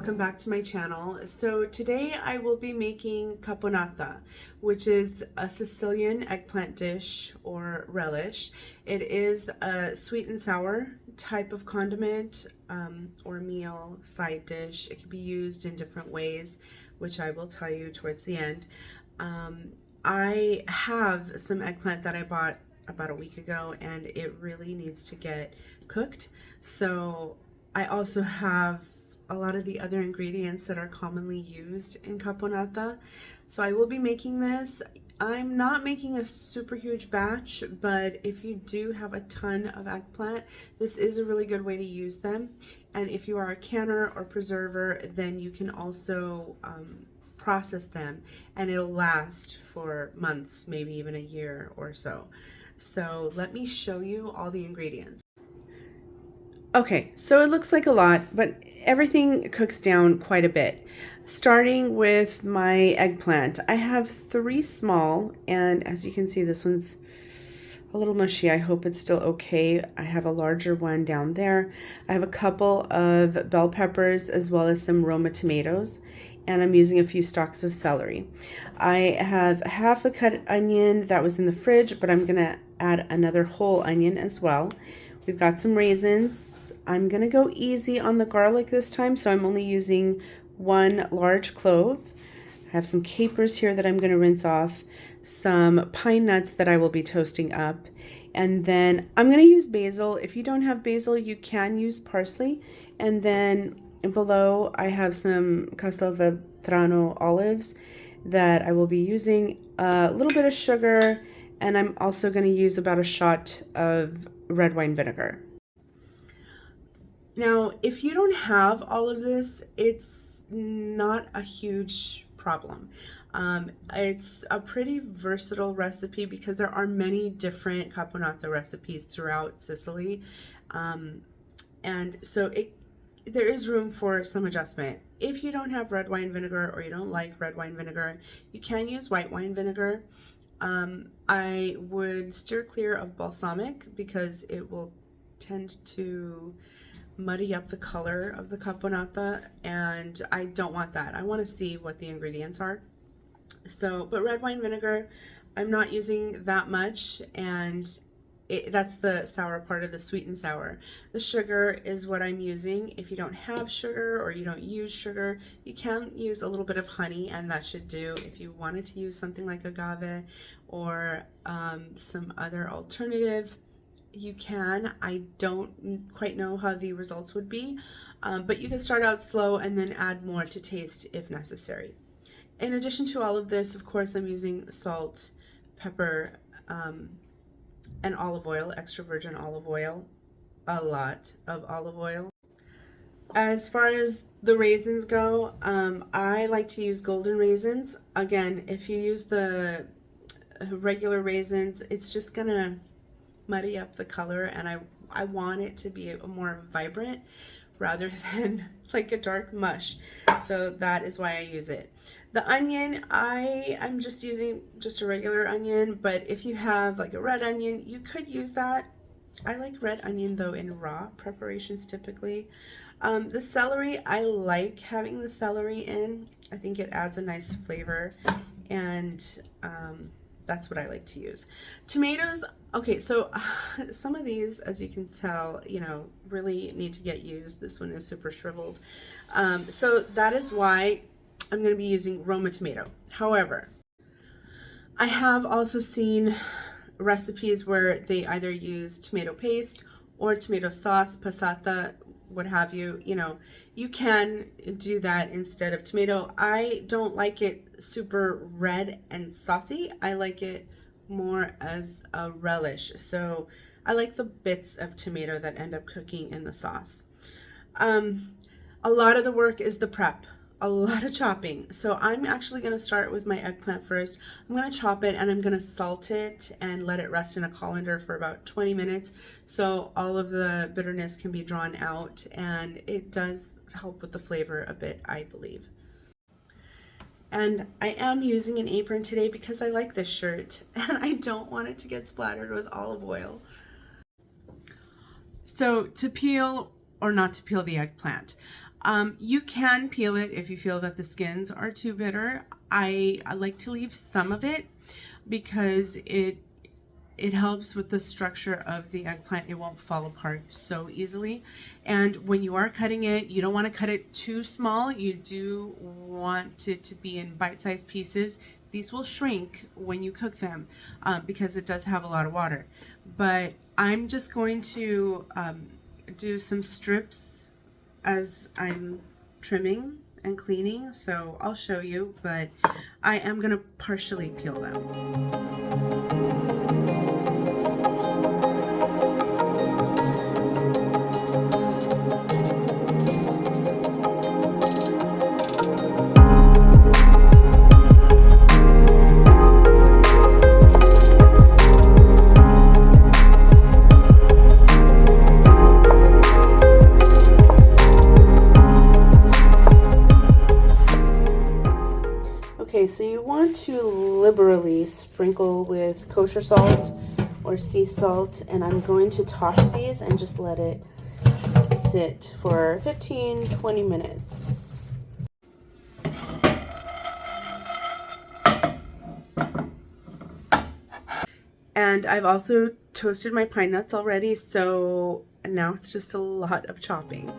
welcome back to my channel. So today I will be making caponata, which is a Sicilian eggplant dish or relish. It is a sweet and sour type of condiment or meal side dish. It can be used in different ways, which I will tell you towards the end. I have some eggplant that I bought about a week ago and it really needs to get cooked. So I also have a lot of the other ingredients that are commonly used in caponata. So I will be making this. I'm not making a super huge batch, but if you do have a ton of eggplant, this is a really good way to use them. And if you are a canner or preserver, then you can also process them and it'll last for months, maybe even a year or so. So let me show you all the ingredients. Okay, so it looks like a lot, but everything cooks down quite a bit. Starting with my eggplant, I have 3 small, and as you can see, this one's a little mushy. I hope it's still okay. I have a larger one down there. I have a couple of bell peppers as well as some Roma tomatoes, and I'm using a few stalks of celery. I have half a cut onion that was in the fridge, but I'm gonna add another whole onion as well. We've got some raisins. I'm gonna go easy on the garlic this time, so I'm only using 1 large clove. I have some capers here that I'm gonna rinse off, some pine nuts that I will be toasting up, and then I'm gonna use basil. If you don't have basil, you can use parsley, and then below I have some Castelvetrano olives that I will be using, a little bit of sugar, and I'm also gonna use about a shot of red wine vinegar. Now, if you don't have all of this, it's not a huge problem. It's a pretty versatile recipe because there are many different caponata recipes throughout Sicily. And so there is room for some adjustment. If you don't have red wine vinegar or you don't like red wine vinegar, you can use white wine vinegar. I would steer clear of balsamic because it will tend to muddy up the color of the caponata, and I don't want that. I want to see what the ingredients are. So, but red wine vinegar, I'm not using that much, and that's the sour part of the sweet and sour. The sugar is what I'm using. If you don't have sugar or you don't use sugar, you can use a little bit of honey and that should do. If you wanted to use something like agave or some other alternative, you can. I don't quite know how the results would be, but you can start out slow and then add more to taste if necessary. In addition to all of this, of course, I'm using salt, pepper, and olive oil, extra virgin olive oil, a lot of olive oil. As far as the raisins go, I like to use golden raisins. Again, if you use the regular raisins, it's just gonna muddy up the color, and I want it to be a more vibrant rather than like a dark mush. So that is why I use it. The onion, I'm just using just a regular onion, but if you have like a red onion, you could use that. I like red onion though in raw preparations typically. The celery, I like having the celery in. I think it adds a nice flavor, and that's what I like to use. Tomatoes, okay, so some of these, as you can tell, you know, really need to get used. This one is super shriveled. So that is why I'm going to be using Roma tomato. However, I have also seen recipes where they either use tomato paste or tomato sauce, passata, what have you. You know, you can do that instead of tomato. I don't like it super red and saucy. I like it more as a relish. So I like the bits of tomato that end up cooking in the sauce. A lot of the work is the prep. A lot of chopping. So I'm actually going to start with my eggplant first. I'm going to chop it and I'm going to salt it and let it rest in a colander for about 20 minutes so all of the bitterness can be drawn out, and it does help with the flavor a bit, I believe. And I am using an apron today because I like this shirt and I don't want it to get splattered with olive oil. So to peel or not to peel the eggplant, You can peel it if you feel that the skins are too bitter. I like to leave some of it because it helps with the structure of the eggplant. It won't fall apart so easily. And when you are cutting it, you don't want to cut it too small. You do want it to be in bite-sized pieces. These will shrink when you cook them because it does have a lot of water. But I'm just going to do some strips as I'm trimming and cleaning, so I'll show you, but I am going to partially peel them. Okay, so you want to liberally sprinkle with kosher salt or sea salt, and I'm going to toss these and just let it sit for 15-20 minutes. And I've also toasted my pine nuts already, so now it's just a lot of chopping.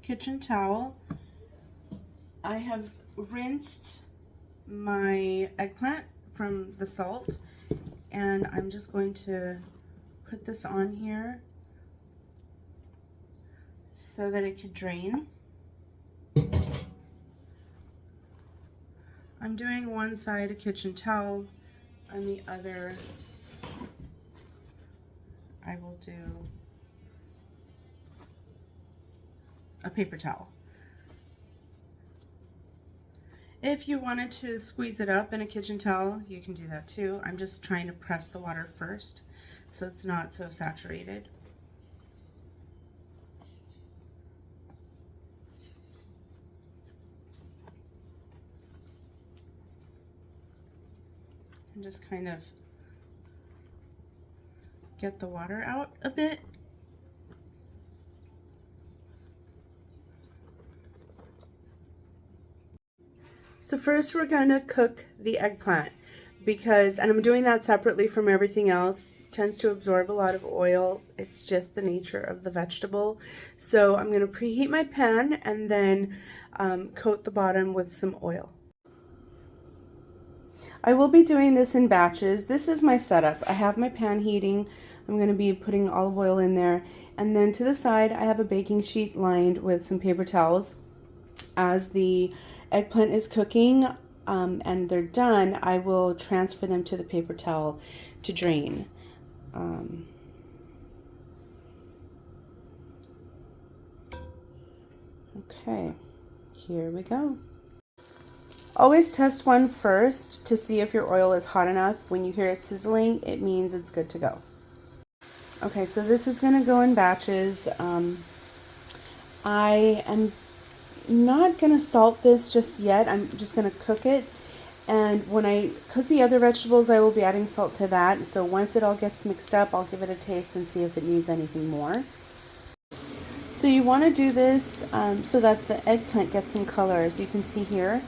Kitchen towel, I have rinsed my eggplant from the salt, and I'm just going to put this on here so that it could drain. I'm doing one side a kitchen towel, and the other I will do a paper towel. If you wanted to squeeze it up in a kitchen towel, you can do that too. I'm just trying to press the water first so it's not so saturated. And just kind of get the water out a bit. So first we're going to cook the eggplant and I'm doing that separately from everything else. It tends to absorb a lot of oil. It's just the nature of the vegetable. So I'm going to preheat my pan and then coat the bottom with some oil. I will be doing this in batches. This is my setup. I have my pan heating. I'm going to be putting olive oil in there, and then to the side I have a baking sheet lined with some paper towels. As the eggplant is cooking and they're done, I will transfer them to the paper towel to drain. Okay, here we go. Always test one first to see if your oil is hot enough. When you hear it sizzling, it means it's good to go. Okay, so this is going to go in batches. I am not going to salt this just yet. I'm just going to cook it, And when I cook the other vegetables, I will be adding salt to that. So once it all gets mixed up, I'll give it a taste and see if it needs anything more. So you want to do this so that the eggplant gets some color, as you can see here.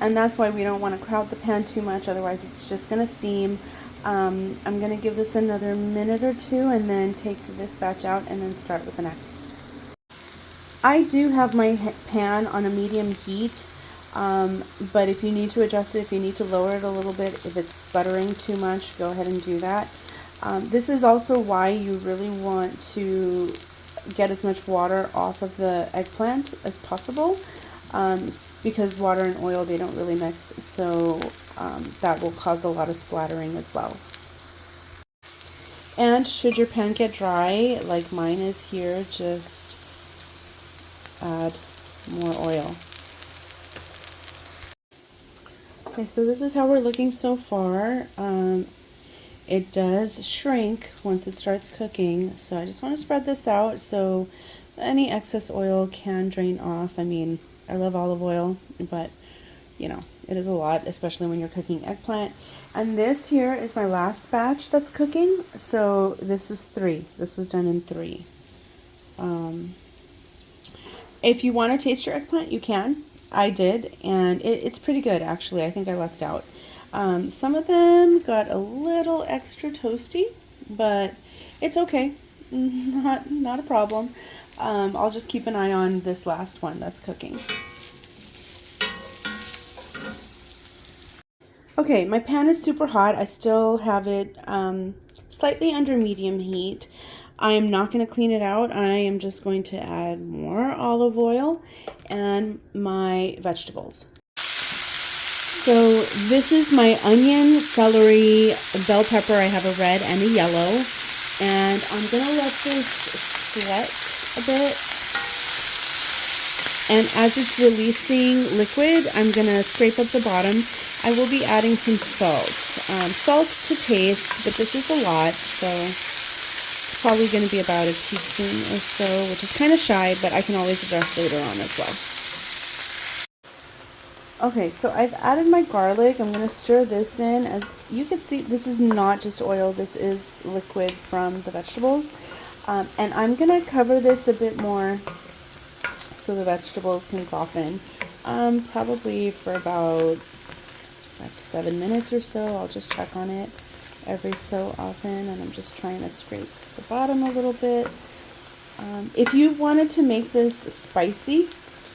And that's why we don't want to crowd the pan too much, otherwise it's just going to steam. I'm going to give this another minute or two and then take this batch out and then start with the next. I do have my pan on a medium heat, but if you need to adjust it, if you need to lower it a little bit, if it's sputtering too much, go ahead and do that. This is also why you really want to get as much water off of the eggplant as possible, because water and oil, they don't really mix, so that will cause a lot of splattering as well. And should your pan get dry, like mine is here, just add more oil. Okay, so this is how we're looking so far. It does shrink once it starts cooking, so I just want to spread this out so any excess oil can drain off. I mean, I love olive oil, but you know, it is a lot, especially when you're cooking eggplant. And this here is my last batch that's cooking, so this is 3. This was done in 3. If you want to taste your eggplant, you can. I did, and it's pretty good, actually. I think I lucked out. Some of them got a little extra toasty, but it's okay. Not a problem. I'll just keep an eye on this last one that's cooking. Okay, my pan is super hot. I still have it slightly under medium heat. I am not going to clean it out. I am just going to add more olive oil and my vegetables. So this is my onion, celery, bell pepper. I have a red and a yellow. And I'm going to let this sweat a bit. And as it's releasing liquid, I'm going to scrape up the bottom. I will be adding some salt. Salt to taste, but this is a lot, so it's probably going to be about a teaspoon or so, which is kind of shy, but I can always adjust later on as well. Okay, so I've added my garlic. I'm going to stir this in. As you can see, this is not just oil, this is liquid from the vegetables. And I'm going to cover this a bit more so the vegetables can soften. Probably for about 5 to 7 minutes or so. I'll just check on it every so often, and I'm just trying to scrape the bottom a little bit. If you wanted to make this spicy,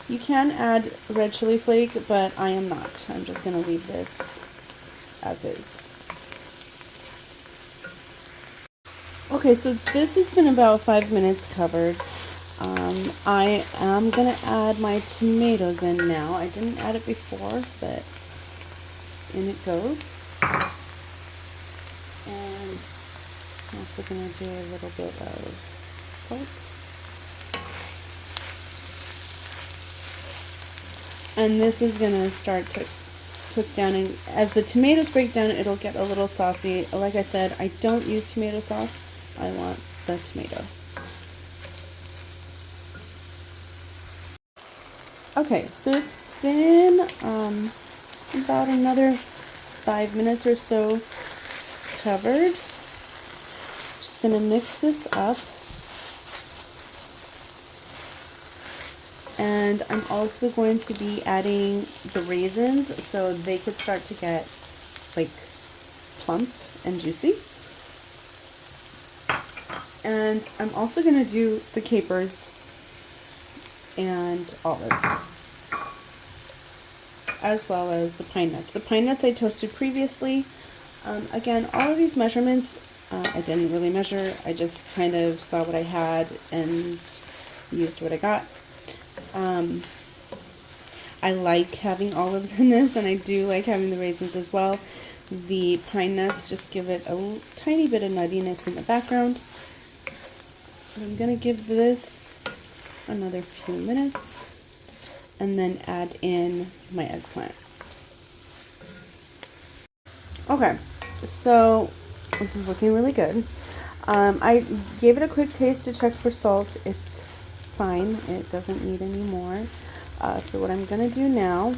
you can add red chili flake, but I am not. I'm just going to leave this as is. Okay, so this has been about 5 minutes covered. I am going to add my tomatoes in now. I didn't add it before, but in it goes. And I'm also going to do a little bit of salt. And this is going to start to cook down, and as the tomatoes break down, it'll get a little saucy. Like I said, I don't use tomato sauce. I want the tomato. Okay, so it's been about another 5 minutes or so covered. Just going to mix this up. And I'm also going to be adding the raisins so they could start to get like plump and juicy. And I'm also going to do the capers and olive, as well as the pine nuts. The pine nuts I toasted previously. Again, all of these measurements, I didn't really measure. I just kind of saw what I had and used what I got. I like having olives in this, and I do like having the raisins as well. The pine nuts just give it a tiny bit of nuttiness in the background. I'm going to give this another few minutes and then add in my eggplant. Okay, so this is looking really good. I gave it a quick taste to check for salt. It's fine. It doesn't need any more. So what I'm going to do now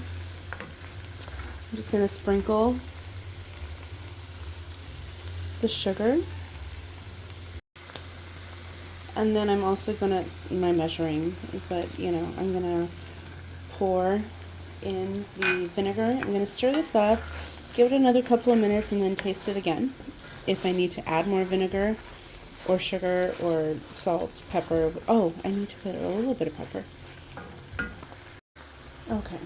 I'm just going to sprinkle the sugar. And then I'm also going to, my measuring, but you know, I'm going to pour in the vinegar. I'm going to stir this up, give it another couple of minutes, and then taste it again. If I need to add more vinegar or sugar or salt, pepper. Oh, I need to put a little bit of pepper. Okay.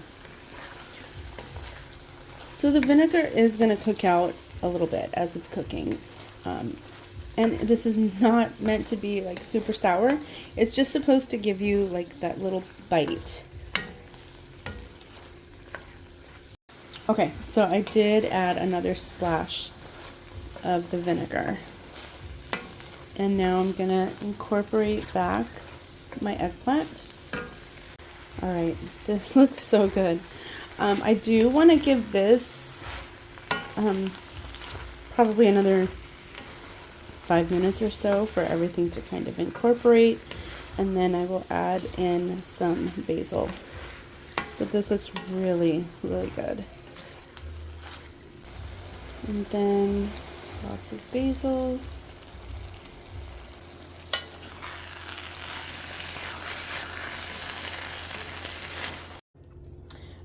So the vinegar is going to cook out a little bit as it's cooking. And this is not meant to be like super sour. It's just supposed to give you like that little bite. Okay, so I did add another splash of the vinegar. And now I'm gonna incorporate back my eggplant. All right, this looks so good. I do want to give this probably another 5 minutes or so for everything to kind of incorporate, and then I will add in some basil. But this looks really, really good. And then lots of basil.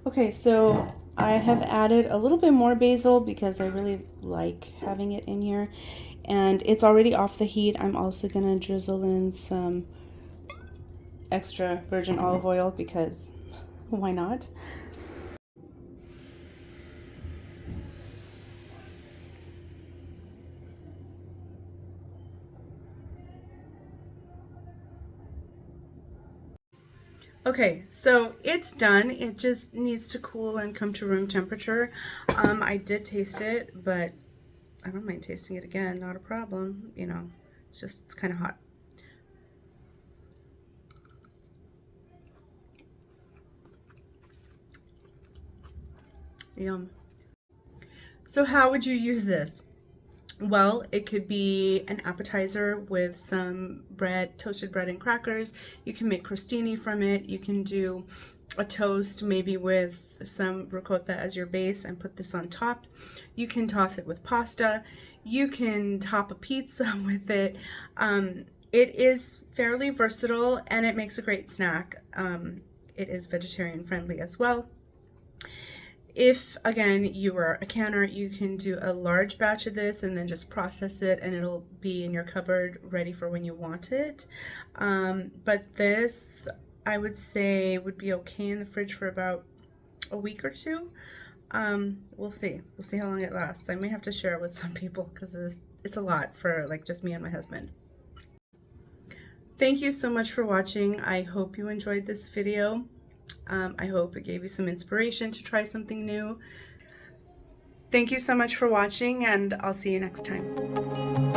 Okay, so I have added a little bit more basil because I really like having it in here. And it's already off the heat. I'm also going to drizzle in some extra virgin olive oil because why not? Okay, so it's done. It just needs to cool and come to room temperature. I did taste it, but I don't mind tasting it again. Not a problem. You know, it's kind of hot. Yum. So how would you use this? Well, it could be an appetizer with some bread, toasted bread and crackers. You can make crostini from it. You can do a toast maybe with some ricotta as your base and put this on top. You can toss it with pasta. You can top a pizza with it. It is fairly versatile and it makes a great snack. It is vegetarian friendly as well. If, again, you are a canner, you can do a large batch of this and then just process it and it'll be in your cupboard ready for when you want it. But this, I would say, would be okay in the fridge for about a week or two. We'll see. We'll see how long it lasts. I may have to share it with some people because it's a lot for like just me and my husband. Thank you so much for watching. I hope you enjoyed this video. I hope it gave you some inspiration to try something new. Thank you so much for watching, and I'll see you next time.